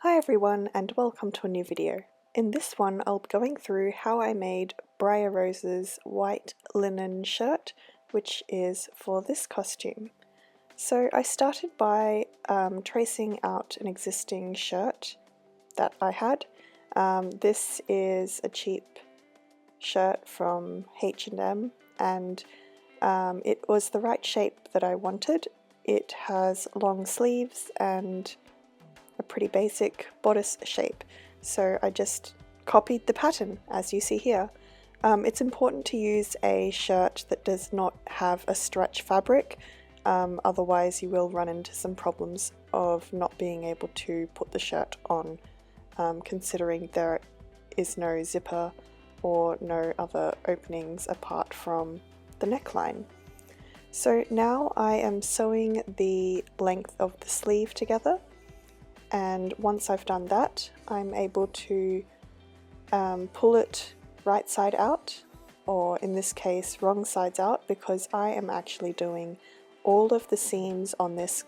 Hi everyone and welcome to a new video. In this one I'll be going through how I made Briar Rose's white linen shirt, which is for this costume. So I started by tracing out an existing shirt that I had. This is a cheap shirt from H&M and it was the right shape that I wanted. It has long sleeves and a pretty basic bodice shape, so I just copied the pattern as you see here. It's important to use a shirt that does not have a stretch fabric, otherwise you will run into some problems of not being able to put the shirt on, considering there is no zipper or no other openings apart from the neckline. So now I am sewing the length of the sleeve together, and once I've done that I'm able to pull it right side out, or in this case wrong sides out, because I am actually doing all of the seams on this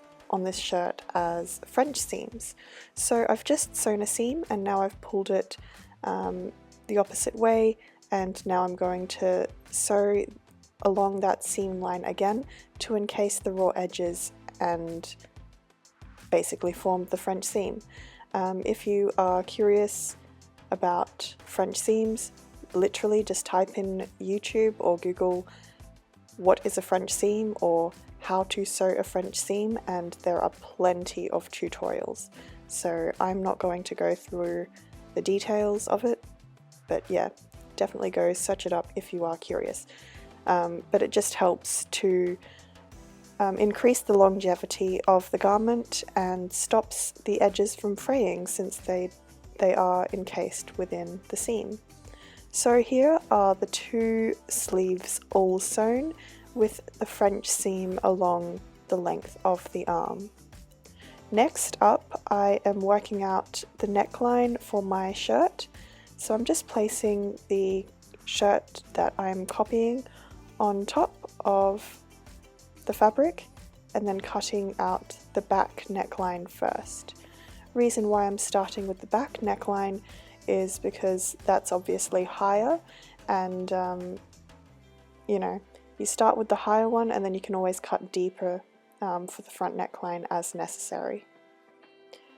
shirt as French seams. So I've just sewn a seam and now I've pulled it the opposite way, and now I'm going to sew along that seam line again to encase the raw edges and basically form the French seam. If you are curious about French seams, literally just type in YouTube or Google what is a French seam or how to sew a French seam, and there are plenty of tutorials. So I'm not going to go through the details of it, but yeah, definitely go search it up if you are curious. But it just helps to increase the longevity of the garment and stops the edges from fraying since they are encased within the seam. So here are the two sleeves all sewn with the French seam along the length of the arm. Next up I am working out the neckline for my shirt. So I'm just placing the shirt that I'm copying on top of the fabric and then cutting out the back neckline first. Reason why I'm starting with the back neckline is because that's obviously higher, and you know, you start with the higher one and then you can always cut deeper for the front neckline as necessary.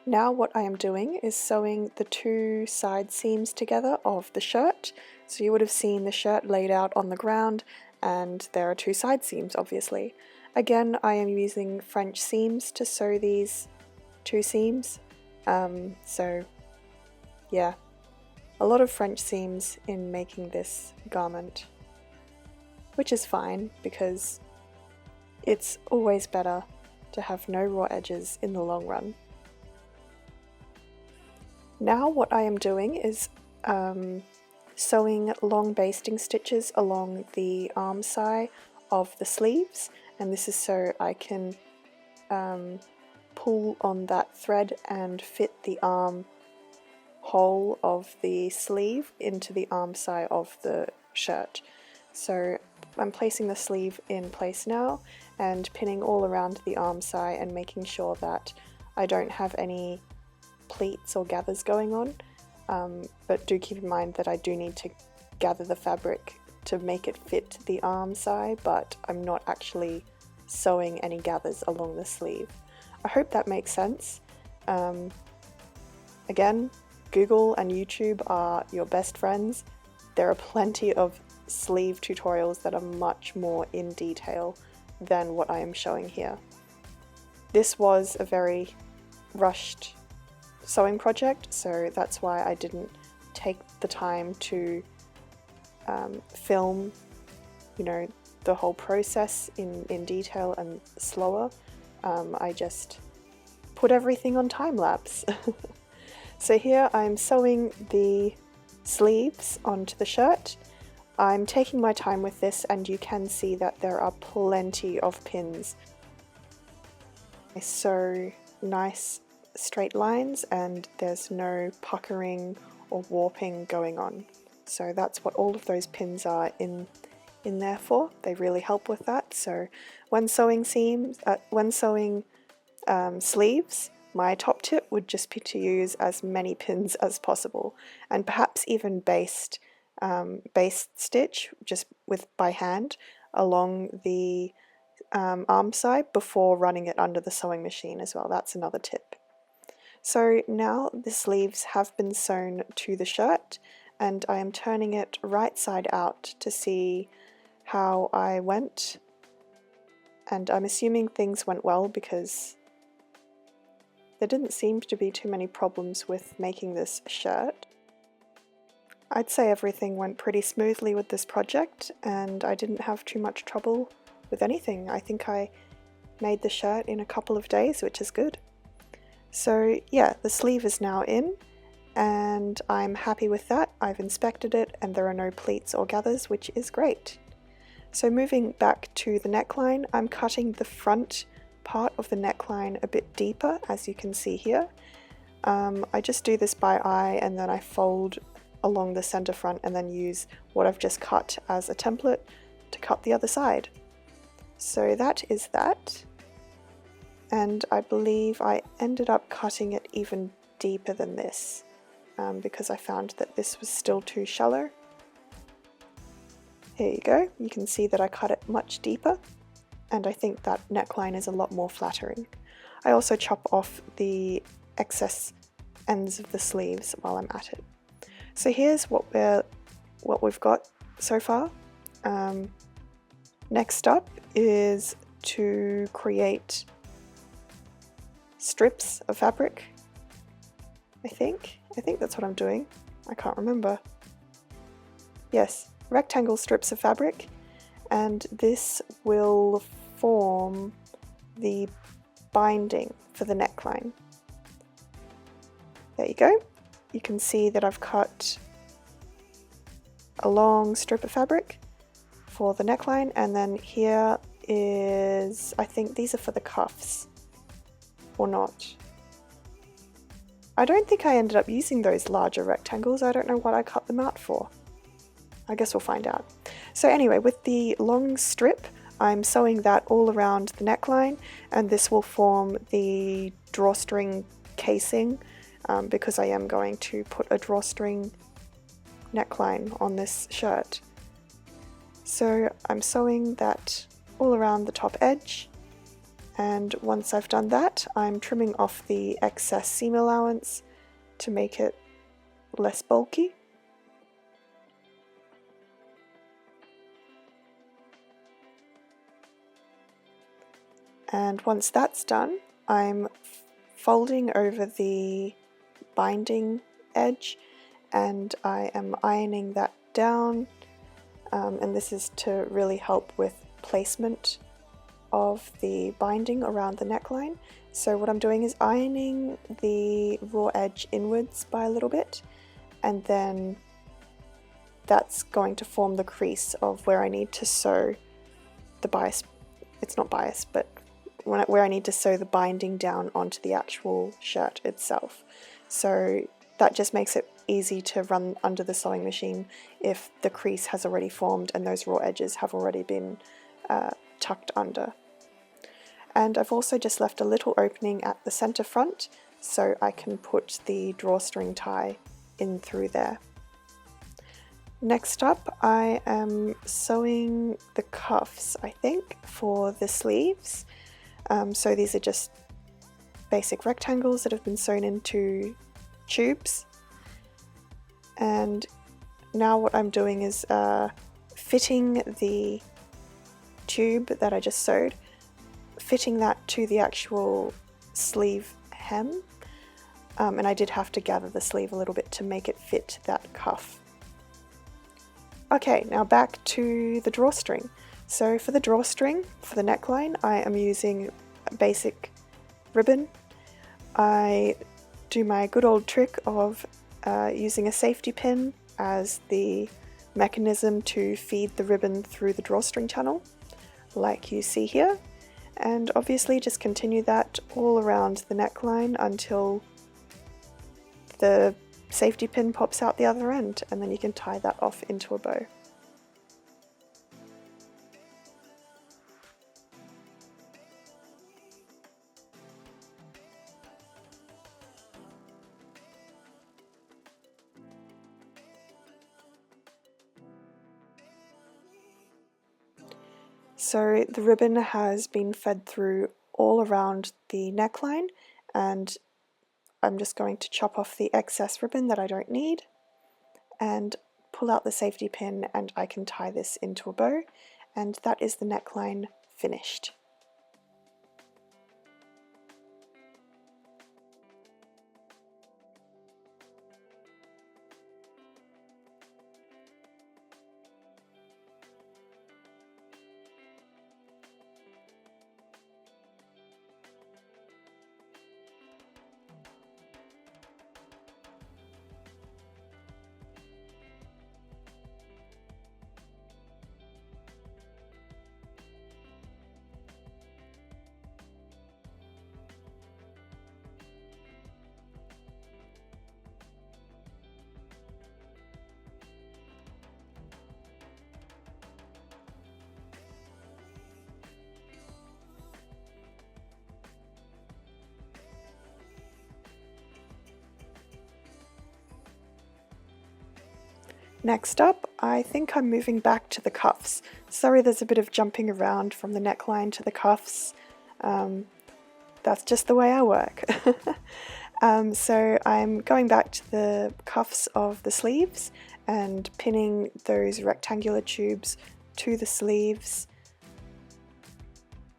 Now what I am doing is sewing the two side seams together of the shirt. So you would have seen the shirt laid out on the ground and there are two side seams obviously. Again, I am using French seams to sew these two seams, so yeah, a lot of French seams in making this garment, which is fine because it's always better to have no raw edges in the long run. Now what I am doing is sewing long basting stitches along the arm side of the sleeves, and this is so I can pull on that thread and fit the arm hole of the sleeve into the arm side of the shirt. So I'm placing the sleeve in place now and pinning all around the arm side and making sure that I don't have any pleats or gathers going on, but do keep in mind that I do need to gather the fabric to make it fit the arm side, but I'm not actually sewing any gathers along the sleeve. I hope that makes sense. Again, Google and YouTube are your best friends. There are plenty of sleeve tutorials that are much more in detail than what I am showing here. This was a very rushed sewing project, so that's why I didn't take the time to film, you know, the whole process in detail and slower. I just put everything on time lapse. So here I'm sewing the sleeves onto the shirt. I'm taking my time with this, and you can see that there are plenty of pins. I sew nice straight lines and there's no puckering or warping going on. So that's what all of those pins are in there for. They really help with that. So when sewing sleeves, My top tip would just be to use as many pins as possible, and perhaps even baste stitch just by hand along the arm side before running it under the sewing machine as well. That's another tip. So now the sleeves have been sewn to the shirt, and I am turning it right side out to see how I went, and I'm assuming things went well because there didn't seem to be too many problems with making this shirt. I'd say everything went pretty smoothly with this project, and I didn't have too much trouble with anything. I think I made the shirt in a couple of days, which is good. So yeah, the sleeve is now in, and I'm happy with that. I've inspected it and there are no pleats or gathers, which is great. So moving back to the neckline, I'm cutting the front part of the neckline a bit deeper, as you can see here. I just do this by eye, and then I fold along the center front and then use what I've just cut as a template to cut the other side. So that is that, and I believe I ended up cutting it even deeper than this because I found that this was still too shallow. Here you go, you can see that I cut it much deeper, and I think that neckline is a lot more flattering. I also chop off the excess ends of the sleeves while I'm at it. So here's what we've got so far. Next up is to create strips of fabric. I think that's what I'm doing. I can't remember. Yes, rectangle strips of fabric, and this will form the binding for the neckline. There you go. You can see that I've cut a long strip of fabric for the neckline, and then here is, I think these are for the cuffs, or not. I don't think I ended up using those larger rectangles. I don't know what I cut them out for. I guess we'll find out. So anyway, with the long strip, I'm sewing that all around the neckline, and this will form the drawstring casing because I am going to put a drawstring neckline on this shirt. So I'm sewing that all around the top edge, and once I've done that, I'm trimming off the excess seam allowance to make it less bulky. And once that's done, I'm folding over the binding edge, and I am ironing that down, and this is to really help with placement of the binding around the neckline. So what I'm doing is ironing the raw edge inwards by a little bit, and then that's going to form the crease of where I need to sew the bias, it's not bias, but where I need to sew the binding down onto the actual shirt itself. So that just makes it easy to run under the sewing machine if the crease has already formed and those raw edges have already been tucked under. And I've also just left a little opening at the center front so I can put the drawstring tie in through there. Next up, I am sewing the cuffs, I think, for the sleeves. So these are just basic rectangles that have been sewn into tubes. And now what I'm doing is fitting the tube that I just sewed, fitting that to the actual sleeve hem. And I did have to gather the sleeve a little bit to make it fit that cuff. Okay, now back to the drawstring. So for the drawstring, for the neckline, I am using basic ribbon. I do my good old trick of using a safety pin as the mechanism to feed the ribbon through the drawstring channel, like you see here. And obviously just continue that all around the neckline until the safety pin pops out the other end, and then you can tie that off into a bow. So the ribbon has been fed through all around the neckline, and I'm just going to chop off the excess ribbon that I don't need and pull out the safety pin, and I can tie this into a bow, and that is the neckline finished. Next up, I think I'm moving back to the cuffs. Sorry there's a bit of jumping around from the neckline to the cuffs. That's just the way I work. So I'm going back to the cuffs of the sleeves and pinning those rectangular tubes to the sleeves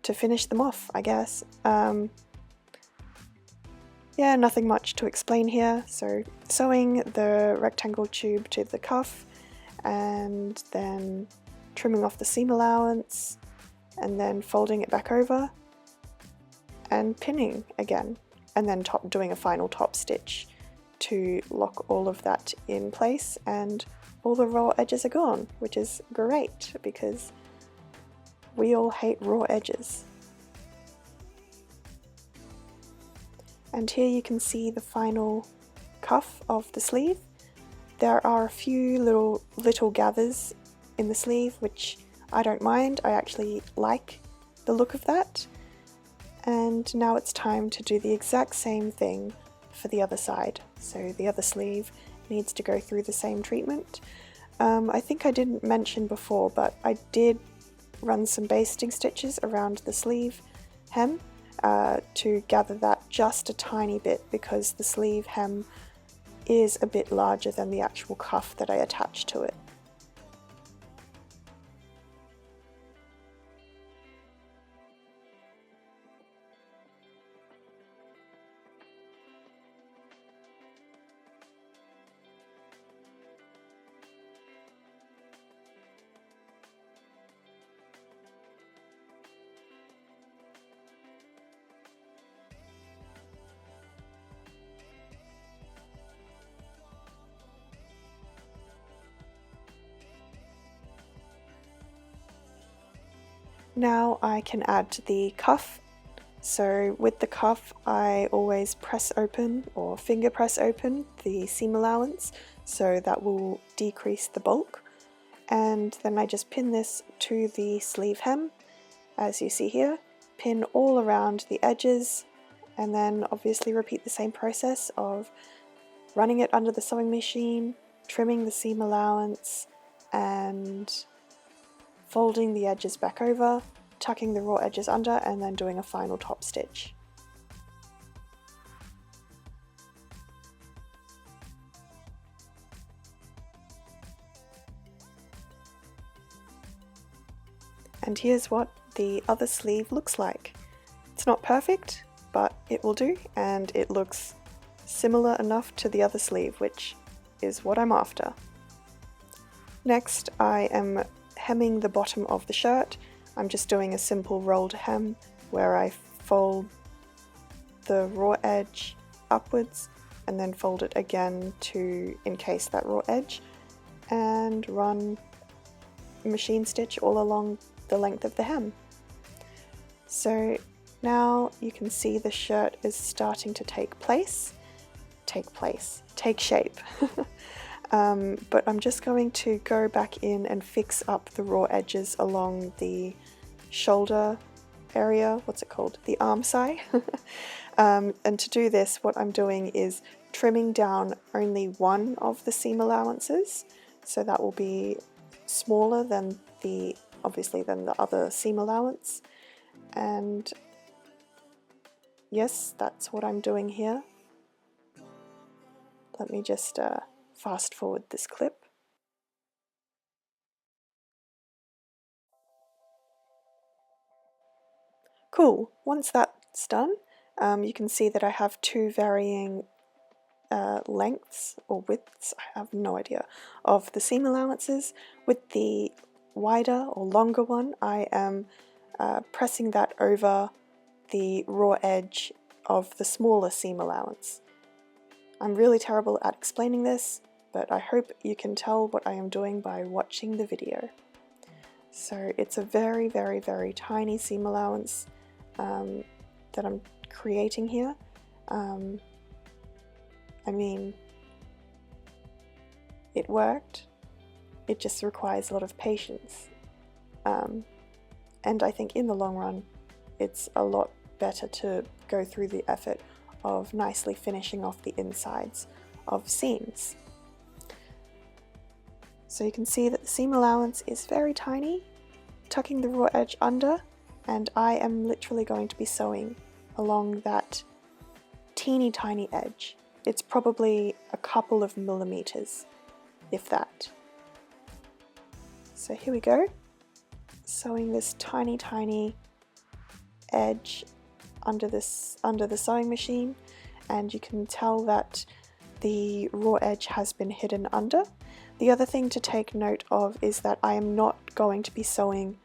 to finish them off, I guess. Yeah, nothing much to explain here. So sewing the rectangle tube to the cuff and then trimming off the seam allowance and then folding it back over and pinning again, and then doing a final top stitch to lock all of that in place, and all the raw edges are gone, which is great because we all hate raw edges. And here you can see the final cuff of the sleeve. There are a few little gathers in the sleeve, which I don't mind. I actually like the look of that. And now it's time to do the exact same thing for the other side. So the other sleeve needs to go through the same treatment. I think I didn't mention before, but I did run some basting stitches around the sleeve hem to gather that just a tiny bit, because the sleeve hem is a bit larger than the actual cuff that I attached to it. Now I can add the cuff. So with the cuff I always press open or finger press open the seam allowance, so that will decrease the bulk, and then I just pin this to the sleeve hem as you see here, pin all around the edges, and then obviously repeat the same process of running it under the sewing machine, trimming the seam allowance, and folding the edges back over, tucking the raw edges under, and then doing a final top stitch. And here's what the other sleeve looks like. It's not perfect, but it will do, and it looks similar enough to the other sleeve, which is what I'm after. Next, I am hemming the bottom of the shirt. I'm just doing a simple rolled hem where I fold the raw edge upwards and then fold it again to encase that raw edge, and run machine stitch all along the length of the hem. So now you can see the shirt is starting to take shape. But I'm just going to go back in and fix up the raw edges along the shoulder area, what's it called? The arm side. And to do this, what I'm doing is trimming down only one of the seam allowances, so that will be smaller than the obviously than the other seam allowance. And yes, that's what I'm doing here. Let me just fast forward this clip. Cool, once that's done, you can see that I have two varying lengths or widths, I have no idea, of the seam allowances. With the wider or longer one, I am pressing that over the raw edge of the smaller seam allowance. I'm really terrible at explaining this, but I hope you can tell what I am doing by watching the video. So it's a very, very, very tiny seam allowance that I'm creating here. I mean, it worked, it just requires a lot of patience. And I think in the long run, it's a lot better to go through the effort of nicely finishing off the insides of seams. So you can see that the seam allowance is very tiny, tucking the raw edge under, and I am literally going to be sewing along that teeny tiny edge. It's probably a couple of millimeters, if that. So here we go, sewing this tiny, tiny edge under the sewing machine, and you can tell that the raw edge has been hidden under. The other thing to take note of is that I am not going to be sewing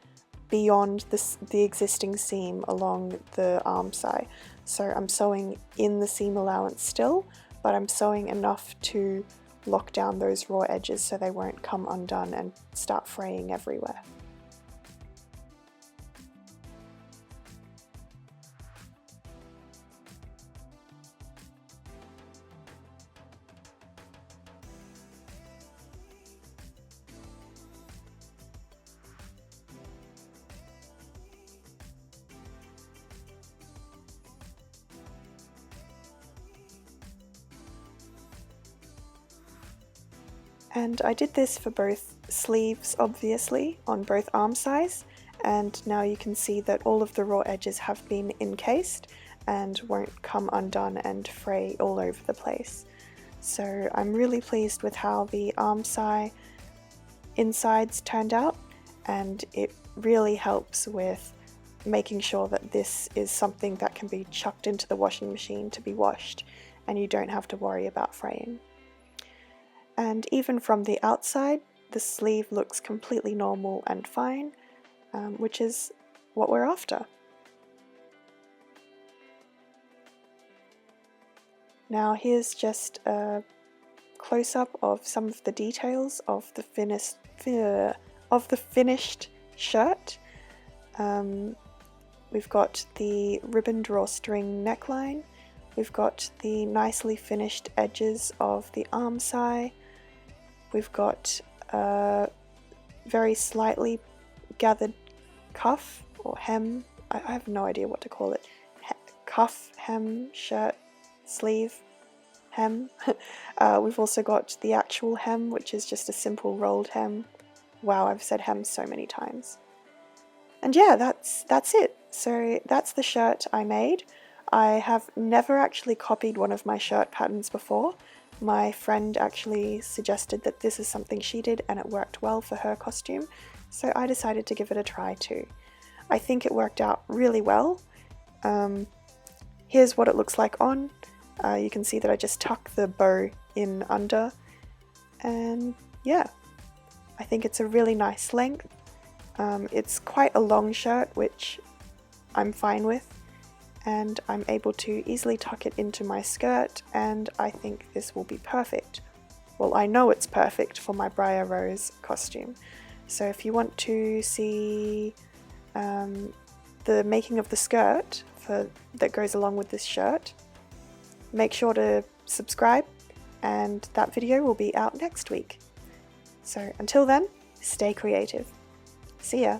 beyond the existing seam along the arm side. So I'm sewing in the seam allowance still, but I'm sewing enough to lock down those raw edges so they won't come undone and start fraying everywhere. And I did this for both sleeves, obviously, on both arm size, and now you can see that all of the raw edges have been encased and won't come undone and fray all over the place. So I'm really pleased with how the arm side insides turned out, and it really helps with making sure that this is something that can be chucked into the washing machine to be washed, and you don't have to worry about fraying. And even from the outside, the sleeve looks completely normal and fine, which is what we're after. Now here's just a close-up of some of the details of the finished shirt. We've got the ribbon drawstring neckline, we've got the nicely finished edges of the arm side, we've got a very slightly gathered cuff or hem, I have no idea what to call it, cuff, hem, shirt, sleeve, hem. We've also got the actual hem, which is just a simple rolled hem. Wow, I've said hem so many times. And yeah, that's it. So that's the shirt I made. I have never actually copied one of my shirt patterns before. My friend actually suggested that this is something she did and it worked well for her costume, so I decided to give it a try too. I think it worked out really well. Here's what it looks like on. You can see that I just tuck the bow in under, and yeah, I think it's a really nice length. It's quite a long shirt, which I'm fine with, and I'm able to easily tuck it into my skirt, and I think this will be perfect. Well, I know it's perfect for my Briar Rose costume. So if you want to see the making of the skirt that goes along with this shirt, make sure to subscribe, and that video will be out next week. So until then, stay creative. See ya!